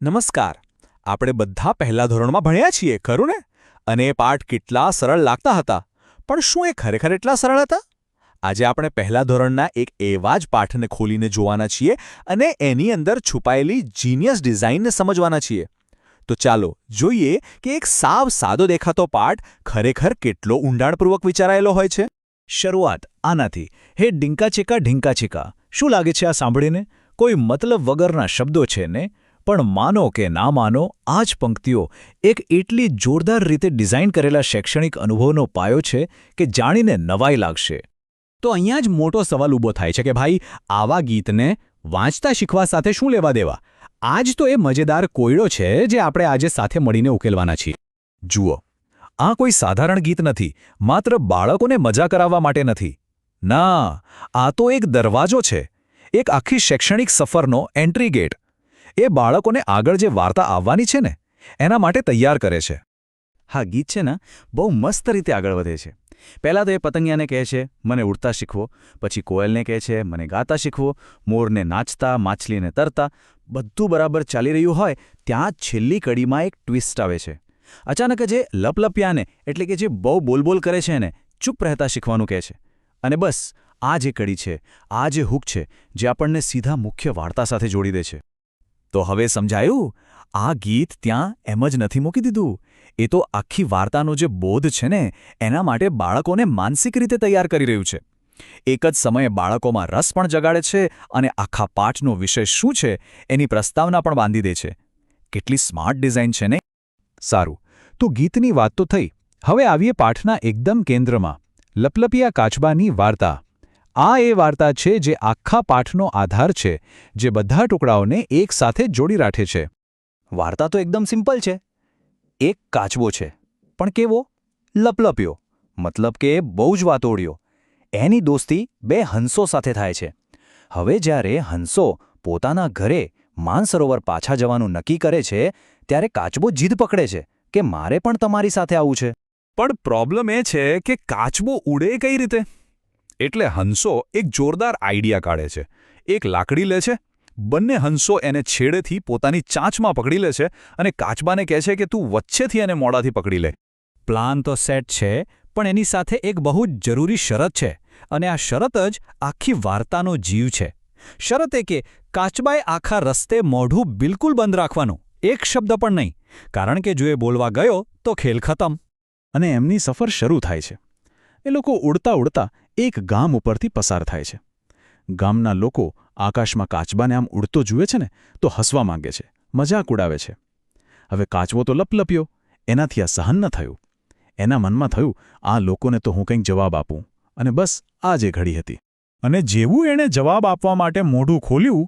નમસ્કાર. આપણે બધા પહેલા ધોરણમાં ભણ્યા છીએ ખરું ને? અને એ પાઠ કેટલા સરળ લાગતા હતા. પણ શું એ ખરેખર એટલા સરળ હતા? આજે આપણે પહેલા ધોરણના એક એવા જ પાઠને ખોલીને જોવાના છીએ અને એની અંદર છુપાયેલી જીનિયસ ડિઝાઇનને સમજવાના છીએ. તો ચાલો જોઈએ કે એક સાવ સાદો દેખાતો પાઠ ખરેખર કેટલો ઊંડાણપૂર્વક વિચારાયેલો હોય છે. શરૂઆત આનાથી, હે ડિંકાચીકા ઢીંકાચીકા. શું લાગે છે આ સાંભળીને? કોઈ મતલબ વગરના શબ્દો છે ને? પણ માનો કે ના માનો, આ જ પંક્તિઓ એક એટલી જોરદાર રીતે ડિઝાઇન કરેલા શૈક્ષણિક અનુભવનો પાયો છે કે જાણીને નવાઈ લાગશે. તો અહીંયા જ મોટો સવાલ ઊભો થાય છે કે ભાઈ, આવા ગીતને વાંચતા શીખવા સાથે શું લેવા દેવા? આ જ તો એ મજેદાર કોયડો છે જે આપણે આજે સાથે મળીને ઉકેલવાના છીએ. જુઓ, આ કોઈ સાધારણ ગીત નથી, માત્ર બાળકોને મજા કરાવવા માટે નથી. ના, આ તો એક દરવાજો છે, એક આખી શૈક્ષણિક સફરનો એન્ટ્રી ગેટ. એ બાળકોને આગળ જે વાર્તા આવવાની છે ને, એના માટે તૈયાર કરે છે. હા, ગીત છે ને, બહુ મસ્ત રીતે આગળ વધે છે. પહેલાં તો એ પતંગિયાને કહે છે, મને ઉડતા શીખવો. પછી કોયલને કહે છે, મને ગાતા શીખવો. મોરને નાચતા, માછલીને તરતા. બધું બરાબર ચાલી રહ્યું હોય ત્યાં છેલ્લી કડીમાં એક ટ્વિસ્ટ આવે છે. અચાનક જે લપલપિયાને, એટલે કે જે બહુ બોલબોલ કરે છે એને ચૂપ રહેતા શીખવાનું કહે છે. અને બસ આ જે કડી છે, આ જે હૂક છે, જે આપણને સીધા મુખ્ય વાર્તા સાથે જોડી દે છે. તો હવે સમજાયું? આ ગીત ત્યાં એમ જ નથી મૂકી દીધું. એ તો આખી વાર્તાનો જે બોધ છે ને, એના માટે બાળકોને માનસિક રીતે તૈયાર કરી રહ્યું છે. એક જ સમયે બાળકોમાં રસ પણ જગાડે છે અને આખા પાઠનો વિષય શું છે એની પ્રસ્તાવના પણ બાંધી દે છે. કેટલી સ્માર્ટ ડિઝાઇન છે ને? સારું, તો ગીતની વાત તો થઈ. હવે આવીએ પાઠના એકદમ કેન્દ્રમાં, લપલપિયા કાચબાની વાર્તા. આ એ વાર્તા છે જે આખા પાઠનો આધાર છે, જે બધા ટુકડાઓને એક સાથે જોડી રાખે છે. વાર્તા તો એકદમ સિમ્પલ છે. એક કાચબો છે, પણ કેવો? લપલપ્યો. મતલબ કે બહુ જ વાતોડિયો. એની દોસ્તી બે હંસો સાથે થાય છે. હવે જ્યારે હંસો પોતાના ઘરે માનસરોવર પાછા જવાનું નક્કી કરે છે, ત્યારે કાચબો જીદ પકડે છે કે મારે પણ તમારી સાથે આવવું છે. પણ પ્રોબ્લેમ એ છે કે કાચબો ઉડે કઈ રીતે? એટલે હંસો એક જોરદાર આઈડિયા કાઢે છે. એક લાકડી લે છે, બંને હંસો એને છેડેથી પોતાની ચાંચમાં પકડી લે છે અને કાચબાને કહે છે કે તું વચ્ચેથી એને મોડાથી પકડી લે. પ્લાન તો સેટ છે, પણ એની સાથે એક બહુ જ જરૂરી શરત છે, અને આ શરત જ આખી વાર્તાનો જીવ છે. શરત એ કે કાચબાએ આખા રસ્તે મોઢું બિલકુલ બંધ રાખવાનું, એક શબ્દ પણ નહીં, કારણ કે જો એ બોલવા ગયો તો ખેલ ખતમ. અને એમની સફર શરૂ થાય છે. એ લોકો ઉડતા ઉડતા એક ગામ ઉપરથી પસાર થાય છે. ગામના લોકો આકાશમાં કાચબાને આમ ઉડતો જુએ છે ને તો હસવા માંગે છે, મજાક ઉડાવે છે. હવે કાચબો તો લપલપ્યો, એનાથી આ સહન ન થયું. એના મનમાં થયું, આ લોકોને તો હું કંઈક જવાબ આપું. અને બસ આ જે ઘડી હતી. અને જેવું એણે જવાબ આપવા માટે મોઢું ખોલ્યું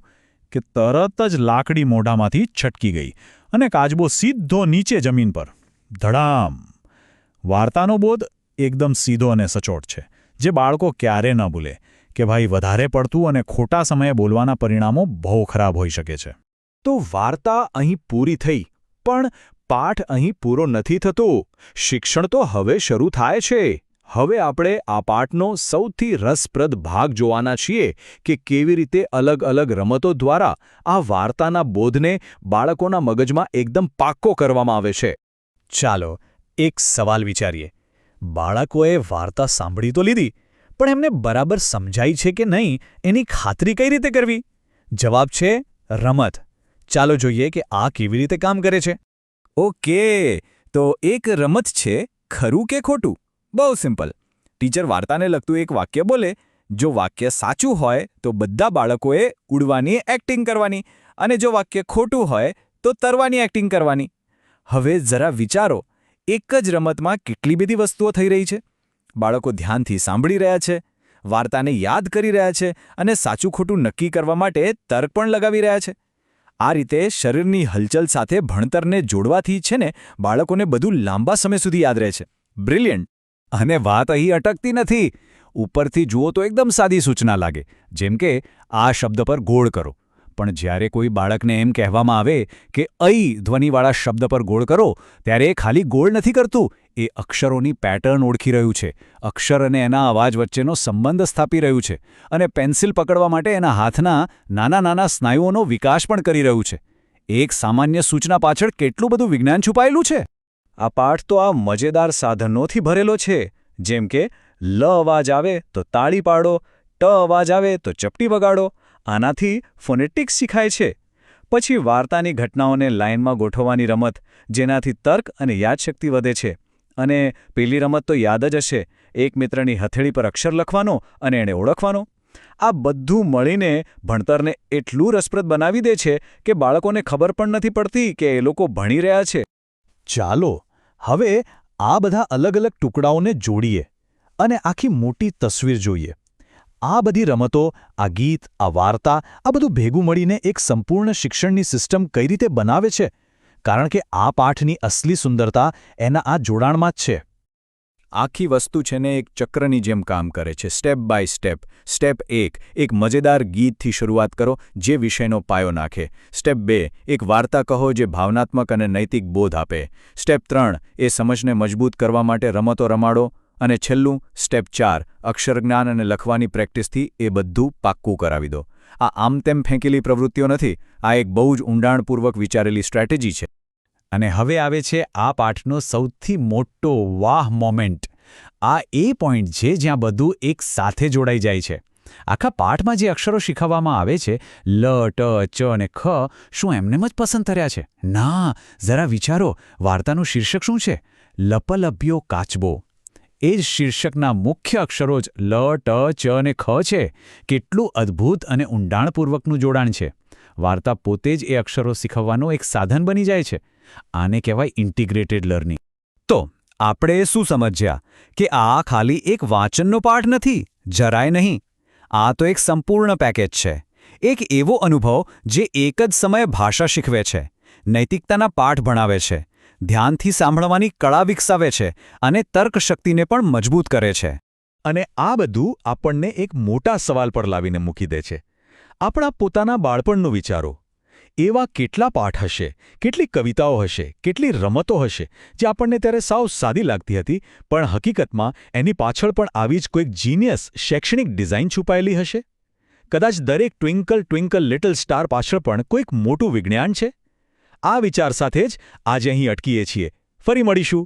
કે તરત જ લાકડી મોઢામાંથી છટકી ગઈ અને કાચબો સીધો નીચે જમીન પર. ધડામ! વાર્તાનો બોધ એકદમ સીધો અને સચોટ છે, જે બાળકો ક્યારે ન ભૂલે કે ભાઈ, વધારે પડતું અને ખોટા સમયે બોલવાના પરિણામો બહુ ખરાબ હોઈ શકે છે. તો વાર્તા અહીં પૂરી થઈ, પણ પાઠ અહીં પૂરો નથી થતો. શિક્ષણ તો હવે શરૂ થાય છે. હવે આપણે આ પાઠનો સૌથી રસપ્રદ ભાગ જોવાના છીએ કે કેવી રીતે અલગ અલગ રમતો દ્વારા આ વાર્તાના બોધને બાળકોના મગજમાં એકદમ પાક્કો કરવામાં આવે છે. ચાલો એક સવાલ વિચારીએ. બાળકોએ વાર્તા સાંભળી તો લીધી, પણ એમને બરાબર સમજાઈ છે કે નહીં એની ખાતરી કઈ રીતે કરવી? જવાબ છે રમત. ચાલો જોઈએ કે આ કેવી રીતે કામ કરે છે. ઓકે, તો એક રમત છે ખરું કે ખોટું. બહુ સિમ્પલ. ટીચર વાર્તાને લગતું એક વાક્ય બોલે. જો વાક્ય સાચું હોય તો બધા બાળકોએ ઉડવાની એક્ટિંગ કરવાની, અને જો વાક્ય ખોટું હોય તો તરવાની એક્ટિંગ કરવાની. હવે જરા વિચારો, એક જ રમતમાં કેટલી બધી વસ્તુઓ થઈ રહી છે. બાળકો ધ્યાનથી સાંભળી રહ્યા છે, વાર્તાને યાદ કરી રહ્યા છે અને સાચું ખોટું નક્કી કરવા માટે તર્ક પણ લગાવી રહ્યા છે. આ રીતે શરીરની હલચલ સાથે ભણતરને જોડવાથી છે ને, બાળકોને બધું લાંબા સમય સુધી યાદ રહે છે. બ્રિલિયન્ટ! અને વાત અહીં અટકતી નથી. ઉપરથી જુઓ તો એકદમ સાદી સૂચના લાગે, જેમ કે આ શબ્દ પર ગોળ કરો. પણ જ્યારે કોઈ બાળકને એમ કહેવામાં આવે કે અહીં ધ્વનિવાળા શબ્દ પર ગોળ કરો, ત્યારે એ ખાલી ગોળ નથી કરતું, એ અક્ષરોની પેટર્ન ઓળખી રહ્યું છે, અક્ષર અને એના અવાજ વચ્ચેનો સંબંધ સ્થાપી રહ્યું છે, અને પેન્સિલ પકડવા માટે એના હાથના નાના નાના સ્નાયુઓનો વિકાસ પણ કરી રહ્યું છે. એક સામાન્ય સૂચના પાછળ કેટલું બધું વિજ્ઞાન છુપાયેલું છે. આ પાઠ તો આ મજેદાર સાધનોથી ભરેલો છે, જેમ કે લ અવાજ આવે તો તાળી પાડો, ટ અવાજ આવે તો ચપટી વગાડો. આનાથી ફોનેટિક્સ શીખાય છે. પછી વાર્તાની ઘટનાઓને લાઇનમાં ગોઠવવાની રમત, જેનાથી તર્ક અને યાદશક્તિ વધે છે. અને પેલી રમત તો યાદ જ હશે, એક મિત્રની હથેળી પર અક્ષર લખવાનો અને એને ઓળખવાનો. આ બધું મળીને ભણતરને એટલું રસપ્રદ બનાવી દે છે કે બાળકોને ખબર પણ નથી પડતી કે એ લોકો ભણી રહ્યા છે. ચાલો હવે આ બધા અલગ અલગ ટુકડાઓને જોડીએ અને આખી મોટી તસવીર જોઈએ. આ બધી રમતો, આ ગીત, આ વાર્તા, આ બધું ભેગું મળીને એક સંપૂર્ણ શિક્ષણની સિસ્ટમ કઈ રીતે બનાવે છે? કારણ કે આ પાઠની અસલી સુંદરતા એના આ જોડાણમાં જ છે. આખી વસ્તુ છે ને એક ચક્રની જેમ કામ કરે છે, સ્ટેપ બાય સ્ટેપ. સ્ટેપ 1, એક મજેદાર ગીતથી શરૂઆત કરો જે વિષયનો પાયો નાખે. સ્ટેપ 2, એક વાર્તા કહો જે ભાવનાત્મક અને નૈતિક બોધ આપે. સ્ટેપ 3, એ સમજને મજબૂત કરવા માટે રમતો રમાડો. અને છેલ્લું સ્ટેપ 4, અક્ષરજ્ઞાન અને લખવાની પ્રેક્ટિસથી એ બધું પાક્કું કરાવી દો. આ આમ તેમ ફેંકેલી પ્રવૃત્તિઓ નથી, આ એક બહુ જ ઊંડાણપૂર્વક વિચારેલી સ્ટ્રેટેજી છે. અને હવે આવે છે આ પાઠનો સૌથી મોટો વાહ મોમેન્ટ. આ એ પોઈન્ટ છે જ્યાં બધું એક સાથે જોડાઈ જાય છે. આખા પાઠમાં જે અક્ષરો શીખવવામાં આવે છે, લ, ટ, ચ અને ખ, શું એમનેમ જ પસંદ કર્યા છે? ના, જરા વિચારો, વાર્તાનું શીર્ષક શું છે? લપલભ્યો કાચબો. એ જ શીર્ષકના મુખ્ય અક્ષરો જ લ, ટ, ચ અને ખ છે. કેટલું અદ્ભુત અને ઊંડાણપૂર્વકનું જોડાણ છે. વાર્તા પોતે જ એ અક્ષરો શીખવવાનું એક સાધન બની જાય છે. આને કહેવાય ઇન્ટિગ્રેટેડ લર્નિંગ. તો આપણે શું સમજ્યા કે આ ખાલી એક વાંચનનો પાઠ નથી, જરાય નહીં. આ તો એક સંપૂર્ણ પેકેજ છે. એક એવો અનુભવ જે એક જ સમયે ભાષા શીખવે છે, નૈતિકતાના પાઠ ભણાવે છે, ધ્યાનથી સાંભળવાની કળા વિકસાવે છે અને તર્કશક્તિને પણ મજબૂત કરે છે. અને આ બધું આપણને એક મોટા સવાલ પર લાવીને મૂકી દે છે. આપણા પોતાના બાળપણનું વિચારો. એવા કેટલા પાઠ હશે, કેટલી કવિતાઓ હશે, કેટલી રમતો હશે જે આપણને ત્યારે સાવ સાદી લાગતી હતી, પણ હકીકતમાં એની પાછળ પણ આવી જ કોઈક જીનિયસ શૈક્ષણિક ડિઝાઇન છુપાયેલી હશે? કદાચ દરેક ટ્વિંકલ ટ્વિંકલ લિટલ સ્ટાર પાછળ પણ કોઈક મોટું વિજ્ઞાન છે? આ વિચાર સાથે જ આજે અહીં અટકીએ છીએ. ફરી મળીશું.